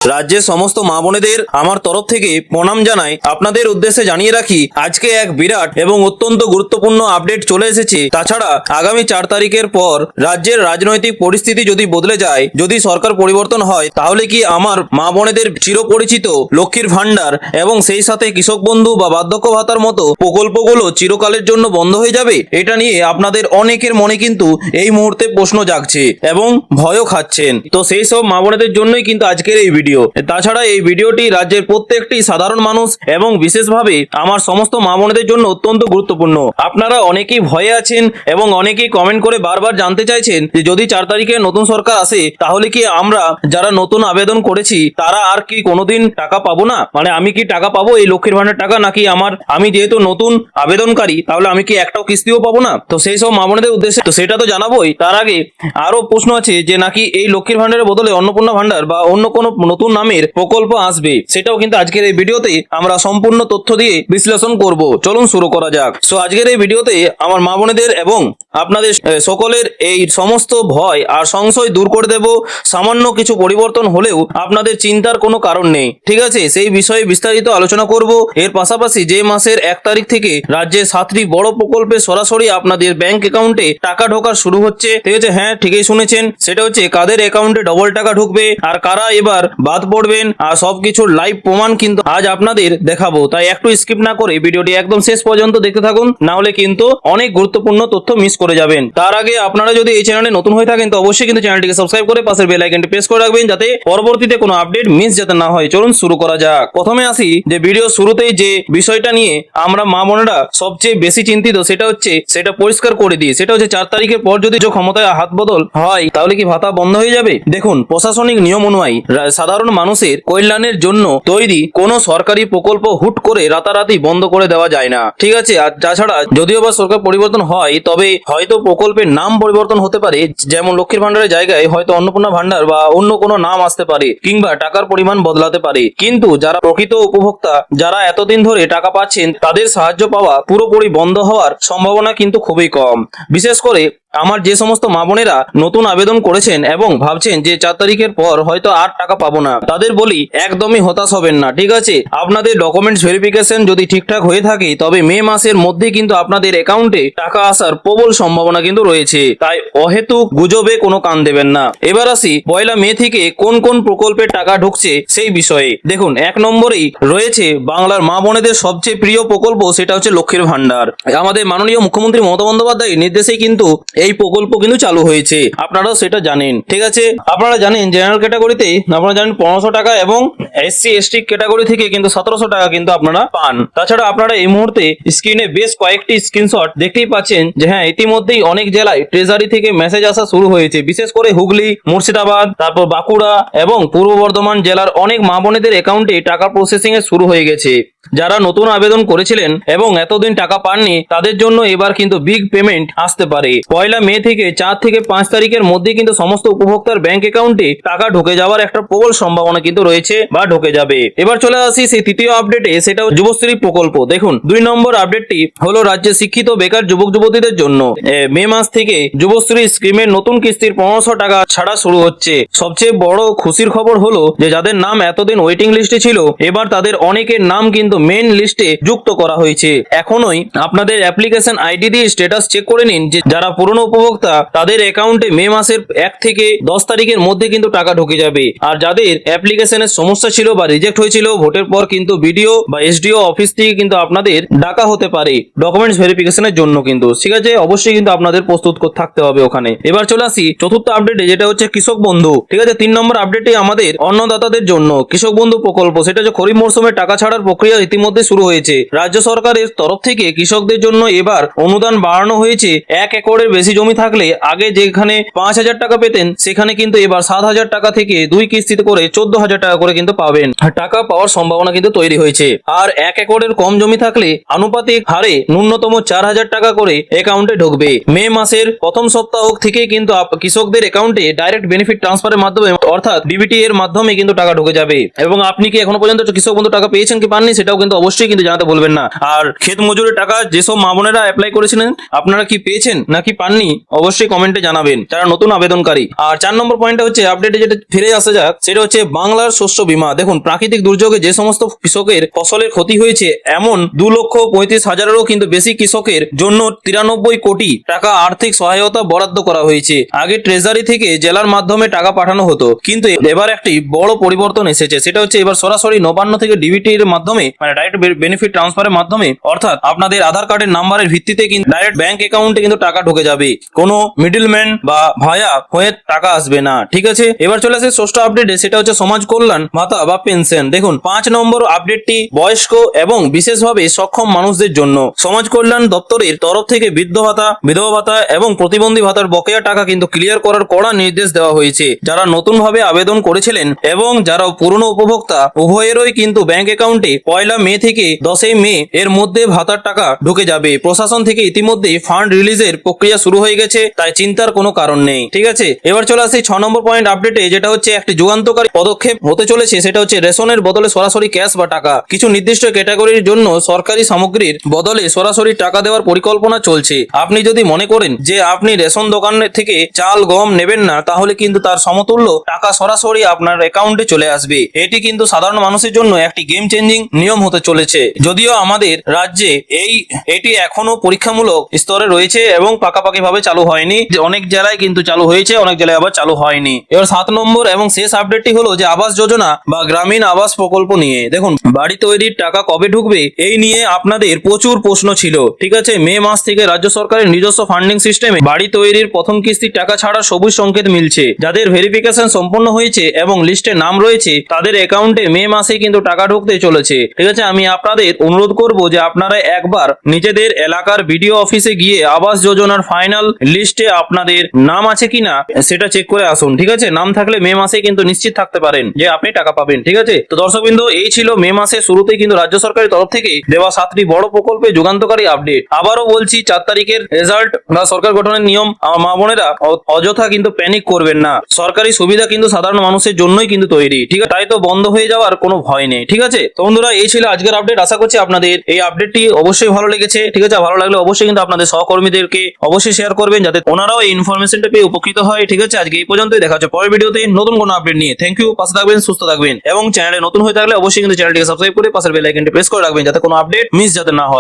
রাজ্যের সমস্ত মা বোনেদের আমার তরফ থেকে প্রণাম জানাই। আপনাদের উদ্দেশ্যে জানিয়ে রাখি, আজকে এক বিরাট এবং অত্যন্ত গুরুত্বপূর্ণ আপডেট চলে এসেছে। তাছাড়া আগামী 4 তারিখের পর রাজ্যের রাজনৈতিক পরিস্থিতি যদি বদলে যায়, যদি সরকার পরিবর্তন হয়, তাহলে কি আমার মা বোনেদের চিরপরিচিত লক্ষ্মীর ভান্ডার এবং সেই সাথে কৃষক বন্ধু বা বার্ধক্য ভাতার মতো প্রকল্পগুলো চিরকালের জন্য বন্ধ হয়ে যাবে? এটা নিয়ে আপনাদের অনেকের মনে কিন্তু এই মুহূর্তে প্রশ্ন জাগছে এবং ভয়ও খাচ্ছেন। তো সেই সব মা বোনেদের জন্যই কিন্তু আজকের এই ভিডিও। তাছাড়া এই ভিডিওটি রাজ্যের প্রত্যেকটি সাধারণ মানুষ এবং বিশেষভাবে আমার সমস্ত মা বোনেদের জন্য অত্যন্ত গুরুত্বপূর্ণ। আপনারা অনেকেই ভয়ে আছেন এবং অনেকেই কমেন্ট করে বারবার জানতে চাইছেন যে যদি 4 তারিখে নতুন সরকার আসে, তাহলে কি আমরা যারা নতুন আবেদন করেছি তারা আর কি কোনোদিন টাকা পাবো না? মানে আমি কি টাকা পাবো এই লক্ষ্মীর ভান্ডার টাকা, নাকি আমি যেহেতু নতুন আবেদনকারী তাহলে আমি কি একটাও কিস্তিও পাবো না? তো সেই সব মা বোনেদের উদ্দেশ্যে তো সেটা তো জানাবোই। তার আগে আরো প্রশ্ন আছে যে নাকি এই লক্ষ্মীর ভান্ডারের বদলে অন্নপূর্ণা ভান্ডার বা অন্য কোনো নতুন নামের প্রকল্প আসবে, সেটাও কিন্তু আজকের এই ভিডিওতে আমরা সম্পূর্ণ তথ্য দিয়ে বিশ্লেষণ করব। চলুন শুরু করা যাক। সো আজকের এই ভিডিওতে আমার মা বোনেদের এবং আপনাদের সকলের এই সমস্ত ভয় আর সংশয় দূর করে দেব। সামান্য কিছু পরিবর্তন হলেও আপনাদের চিন্তার কোনো কারণ নেই, ঠিক আছে? সেই বিষয়ে বিস্তারিত আলোচনা করব। এর পাশাপাশি যে মাসের 1 তারিখ থেকে রাজ্যে 7টি বড় প্রকল্পে সরাসরি আপনাদের ব্যাংক অ্যাকাউন্টে টাকা ঢোকা শুরু হচ্ছে, ঠিক আছে? হ্যাঁ, ঠিকই শুনেছেন। সেটা হচ্ছে কাদের অ্যাকাউন্টে ডবল টাকা ঢুকবে আর কারা এবার বাদ পড়বেন, আর সবকিছুর লাইভ প্রমাণ কিন্তু আজ আপনাদের দেখাবো। তাই একটু স্কিপ না করে ভিডিওটি একদম শেষ পর্যন্ত দেখতে থাকুন, না হলে কিন্তু অনেক গুরুত্বপূর্ণ তথ্য মিস করে যাবেন। তার আগে আপনারা যদি এই চ্যানেলে নতুন হয়ে থাকেন তো অবশ্যই কিন্তু চ্যানেলটিকে সাবস্ক্রাইব করে পাশের বেল আইকনটি প্রেস করে রাখবেন, যাতে পরবর্তীতে কোনো আপডেট মিস যাতে না হয়। চলুন শুরু করা যাক। প্রথমে আসি যে ভিডিও শুরুতেই যে বিষয়টা নিয়ে আমরা মা বোনেরা সবচেয়ে বেশি চিন্তিত, সেটা পরিষ্কার করে দিই। সেটা হচ্ছে 4 তারিখের পর যদি ক্ষমতায় হাত বদল হয়, তাহলে কি ভাতা বন্ধ হয়ে যাবে? দেখুন, প্রশাসনিক নিয়ম অনুযায়ী সাধারণ মানুষের কল্যাণের জন্য তৈরি কোনো সরকারি প্রকল্প হুট করে রাতারাতি বন্ধ করে দেওয়া যায় না, ঠিক আছে? আর তাছাড়া যদিও বা সরকার পরিবর্তন হয়, তবে হয়তো প্রকল্পের নাম পরিবর্তন হতে পারে। যেমন লক্ষ্মীর ভান্ডারের জায়গায় হয়তো অন্নপূর্ণা ভান্ডার বা অন্য কোনো নাম আসতে পারে, কিংবা টাকার পরিমাণ বদলাতে পারে। কিন্তু যারা প্রকৃত উপভোক্তা, যারা এতদিন ধরে টাকা পাচ্ছেন, তাদের সাহায্য পাওয়া পুরোপুরি বন্ধ হওয়ার সম্ভাবনা কিন্তু খুবই কম। বিশেষ করে আমার যে সমস্ত মা বোনেরা নতুন আবেদন করেছেন এবং ভাবছেন যে 4 তারিখের পর হয়তো আর টাকা পাবো না, তাদের বলি একদমই হতাশ হবেন না, ঠিক আছে? আপনাদের ডকুমেন্টস ভেরিফিকেশন যদি ঠিকঠাক হয়ে থাকে, তবে মে মাসের মধ্যে কিন্তু আপনাদের অ্যাকাউন্টে টাকা আসার প্রবল সম্ভাবনা কিন্তু রয়েছে। তাই অহেতুক গুজবে কোনো কান দেবেন না। এবার আসি 1 মে থেকে কোন কোন প্রকল্পের টাকা ঢুকছে সেই বিষয়ে। দেখুন, 1 নম্বরেই রয়েছে বাংলার মা বোনেদের সবচেয়ে প্রিয় প্রকল্প, সেটা হচ্ছে লক্ষ্মীর ভান্ডার। আমাদের মাননীয় মুখ্যমন্ত্রী মমতা বন্দ্যোপাধ্যায়ের নির্দেশেই কিন্তু এই প্রকল্প কিন্তু চালু হয়েছে, আপনারাও সেটা জানেন, ঠিক আছে? আপনারা জানেন জেনারেল ক্যাটাগরিতে আপনারা জানেন 1500 টাকা এবং SC ST ক্যাটাগরি থেকে কিন্তু 1700 টাকা কিন্তু আপনারা পান। তাছাড়া আপনারা এই মুহূর্তে স্ক্রিনে বেশ কয়েকটি স্ক্রিনশট দেখতেই পাচ্ছেন যে হ্যাঁ, ইতিমধ্যেই অনেক জেলায় ট্রেজারি থেকে মেসেজ আসা শুরু হয়েছে। বিশেষ করে হুগলি, মুর্শিদাবাদ, তারপর বাঁকুড়া এবং পূর্ব বর্ধমান জেলার অনেক মা বোনেদের অ্যাকাউন্টে টাকা প্রসেসিং এ শুরু হয়ে গেছে। যারা নতুন আবেদন করেছিলেন এবং এতদিন টাকা পাননি, তাদের জন্য এবার কিন্তু বিগ পেমেন্ট আসতে পারে। 1 মে থেকে 4 থেকে 5 তারিখের মধ্যে কিন্তু সমস্ত উপভোক্তার ব্যাংক অ্যাকাউন্টে টাকা ঢুকে যাওয়ার একটা প্রবল সম্ভাবনা কিন্তু রয়েছে বা ঢুকে যাবে। এবার চলে আসি সেই তৃতীয় আপডেটে, সেটা যুবশ্রী প্রকল্প। দেখুন, 2 নম্বর আপডেটটি হলো রাজ্যে শিক্ষিত বেকার যুবক যুবতীদের জন্য মে মাস থেকে যুবশ্রী স্কিমের নতুন কিস্তির 1500 টাকা ছাড়া শুরু হচ্ছে। সবচেয়ে বড় খুশির খবর হলো যে যাদের নাম এতদিন ওয়েটিং লিস্টে ছিল, এবার তাদের অনেকের নাম কিন্তু মেইন লিস্টে যুক্ত করা হয়েছে। এখনই আপনাদের অ্যাপ্লিকেশন আইডি দিয়ে স্ট্যাটাস চেক করে নিন যে যারা পুরনো উপভোক্তা, তাদের অ্যাকাউন্টে মে মাসের 1 থেকে 10 তারিখের মধ্যে কিন্তু টাকা ঢুকে যাবে। আর যাদের অ্যাপ্লিকেশনের সমস্যা ছিল বা রিজেক্ট হয়েছিল, ভোটের পর কিন্তু বিডিও বা SDO অফিস থেকে কিন্তু আপনাদের ডাকা হতে পারে ডকুমেন্টস ভেরিফিকেশনের জন্য কিন্তু, ঠিক আছে? অবশ্যই কিন্তু আপনাদের প্রস্তুত থাকতে হবে ওখানে। এবার চলে আসি চতুর্থ আপডেটে, যেটা হচ্ছে কৃষক বন্ধু, ঠিক আছে? 3 নম্বর আপডেটে আমাদের অন্নদাতাদের জন্য কৃষক বন্ধু প্রকল্প। সেটা হচ্ছে খরিফ মরশুমে টাকা ছাড়ার প্রক্রিয়া ইতিমধ্যে শুরু হয়েছে। রাজ্য সরকারের তরফ থেকে কৃষকদের জন্য এবার অনুদান বাড়ানো হয়েছে। 1 একরের বেশি জমি থাকলে আগে যেখানে 5000 টাকা পেতেন, সেখানে কিন্তু এবার 7000 টাকা থেকে 2 কিস্তিতে করে 14000 টাকা করে কিন্তু পাবেন। টাকা পাওয়ার সম্ভাবনা কিন্তু তৈরি হয়েছে। আর 1 একরের কম জমি থাকলে আনুপাতিক হারে ন্যূনতম 4000 টাকা করে অ্যাকাউন্টে ঢুকবে। মে মাসের প্রথম সপ্তাহ থেকে কিন্তু কৃষকদের অ্যাকাউন্টে ডাইরেক্ট বেনিফিট ট্রান্সফারের মাধ্যমে, অর্থাৎ DBT এর মাধ্যমে কিন্তু টাকা ঢুকে যাবে। এবং আপনি কি এখনো পর্যন্ত কৃষক বন্ধু টাকা পেয়েছেন কি পাননি, সেটাও কিন্তু অবশ্যই কিন্তু জানাতে বলবেন না। আর ক্ষেত মজুরের টাকা যেসব মা বোনেরা অ্যাপ্লাই করেছিলেন, আপনারা কি পেয়েছেন নাকি পাননি পাননি অবশ্যই কমেন্টে জানাবেন যারা নতুন আবেদনকারী। আর 4 নম্বর পয়েন্টটা হচ্ছে আপডেটে যেটা ফিরে আসা যাক, সেটা হচ্ছে বাংলার শস্য বীমা। দেখুন, প্রাকৃতিক দুর্যোগে যে সমস্ত কৃষকের ফসলের ক্ষতি হয়েছে, এমন 2,35,000-এরও কিন্তু বেশি কৃষকের জন্য 93 কোটি টাকা আর্থিক সহায়তা বরাদ্দ করা হয়েছে। আগে ট্রেজারি থেকে জেলার মাধ্যমে টাকা পাঠানো হতো, কিন্তু এবার একটি বড় পরিবর্তন এসেছে। সেটা হচ্ছে এবার সরাসরি নবান্ন থেকে ডিবিটি এর মাধ্যমে, মানে ডাইরেক্ট বেনিফিট ট্রান্সফারের মাধ্যমে, অর্থাৎ আপনাদের আধার কার্ডের নাম্বারের ভিত্তিতে কিন্তু ডাইরেক্ট ব্যাংক অ্যাকাউন্টে কিন্তু টাকা ঢুকে যাবে, কোনো মিডলম্যান বা ভায়া হয়ে টাকা আসবে না। ঠিক আছে, এবার চলে আসে ষষ্ঠ আপডেটে, সেটা হচ্ছে সমাজ কল্যাণ ভাতা বা পেনশন। দেখুন, 5 নম্বর আপডেটটি বয়স্ক এবং বিশেষভাবে সক্ষম মানুষদের জন্য সমাজ কল্যাণ দপ্তরের তরফ থেকে বৃদ্ধ ভাতা, বিধবা ভাতা এবং প্রতিবন্ধী ভাতার বকেয়া টাকা কিন্তু ক্লিয়ার করার কড়া নির্দেশ দেওয়া হয়েছে। যারা নতুনভাবে আবেদন করেছিলেন এবং যারা পুরনো উপভোক্তা, উভয়েরই কিন্তু ব্যাংক অ্যাকাউন্টে 1 মে থেকে 10 মে এর মধ্যে ভাতার টাকা ঢুকে যাবে। প্রশাসন থেকে ইতিমধ্যে ফান্ড রিলিজের প্রক্রিয়া শুরু হয়ে গেছে, তাই চিন্তার কোনো কারণ নেই। ঠিক আছে, এবার চলে আসি 6 নম্বর পয়েন্ট আপডেটে, যেটা হচ্ছে একটি যুগান্তকারী পদক্ষেপ হতে চলেছে। সেটা হচ্ছে রেশনের বদলে সরাসরি ক্যাশ বা টাকা। কিছু নির্দিষ্ট ক্যাটাগরির জন্য সরকারি সামগ্রীর বদলে সরাসরি টাকা দেওয়ার পরিকল্পনা চলছে। আপনি যদি মনে করেন যে আপনি রেশন দোকান থেকে চাল গম নেবেন না, তাহলে কিন্তু তার সমতুল্য টাকা সরাসরি আপনার অ্যাকাউন্টে চলে আসবে। এটি কিন্তু সাধারণ মানুষের জন্য একটি গেম চেঞ্জিং নিয়ম হতে চলেছে। যদিও আমাদের রাজ্যে এটি এখনো পরীক্ষামূলক স্তরে রয়েছে এবং পাকাপাকি ভাবে চালু হয়নি। অনেক জেলায় কিন্তু চালু হয়েছে, অনেক জেলায় আবার চালু হয়নি। এবার 7 নম্বর এবং শেষ আপডেটটি হলো যে আবাস যোজনা বা গ্রামীণ আবাস প্রকল্প নিয়ে। দেখুন, বাড়ি তৈরির টাকা কবে ঢুকবে এই নিয়ে আপনাদের প্রচুর প্রশ্ন ছিল। ঠিক আছে, মে মাস থেকে রাজ্য সরকারের নিজস্ব ফান্ডিং সিস্টেমে বাড়ি তৈরির প্রথম কিস্তির টাকা ছাড়া সবুজ সংকেত মিলছে। যাদের ভেরিফিকেশন সম্পন্ন হয়েছে এবং লিস্টে নাম রয়েছে, তাদের অ্যাকাউন্টে মে মাসে কিন্তু টাকা ঢুকতে চলেছে। ঠিক আছে, আমি আপনাদের অনুরোধ করব যে আপনারা একবার নিজেদের এলাকার বিডিও অফিসে গিয়ে আবাস যোজনার ফাইনাল লিস্টে আপনাদের নাম আছে কিনা সেটা চেক করে আসুন। ঠিক আছে, নাম থাকলে মে মাসে কিন্তু নিশ্চিত থাকতে পারেন যে আপনি টাকা পাবেন। ঠিক আছে, তো দর্শকবৃন্দ, এই ছিল মে মাসের শুরুতেই কিন্তু রাজ্য সরকারের তরফ থেকে দেওয়া 7টি বড় প্রকল্পে যুগান্তকারী আপডেট। আবারও বলছি, 4 তারিখের রেজাল্ট বা সরকার গঠনের নিয়ম, আমার মা বোনেরা অযথা কিন্তু প্যানিক করবেন না। সরকারি সুবিধা কিন্তু সাধারণ মানুষের জন্যই কিন্তু তৈরি। ঠিক আছে, তাই তো বন্ধ হয়ে যাওয়ার কোনো ভয় নেই। ঠিক আছে, তো বন্ধুরা, এই ছিল আজকের আপডেট। আশা করছি আপনাদের এই আপডেটটি অবশ্যই ভালো লেগেছে। ঠিক আছে, ভালো লাগলে অবশ্যই কিন্তু আপনাদের সহকর্মীদেরকে অবশ্যই শেয়ার করবেন, যাতে ওনারাও এই ইনফরমেশনটা পেয়ে উপকৃত হয়। ঠিক আছে, আজকে এই পর্যন্তই, দেখা হচ্ছে পরের ভিডিওতে নতুন কোনো আপডেট নিয়ে। থ্যাংক ইউ, পাশে থাকবেন, সুস্থ থাকবেন এবং চ্যানেলে নতুন হয়ে থাকলে অবশ্যই কিন্তু চ্যানেলটিকে সাবস্ক্রাইব করে পাশের বেল আইকনটি প্রেস করে রাখবেন, যাতে কোনো আপডেট মিস যাতে না হয়।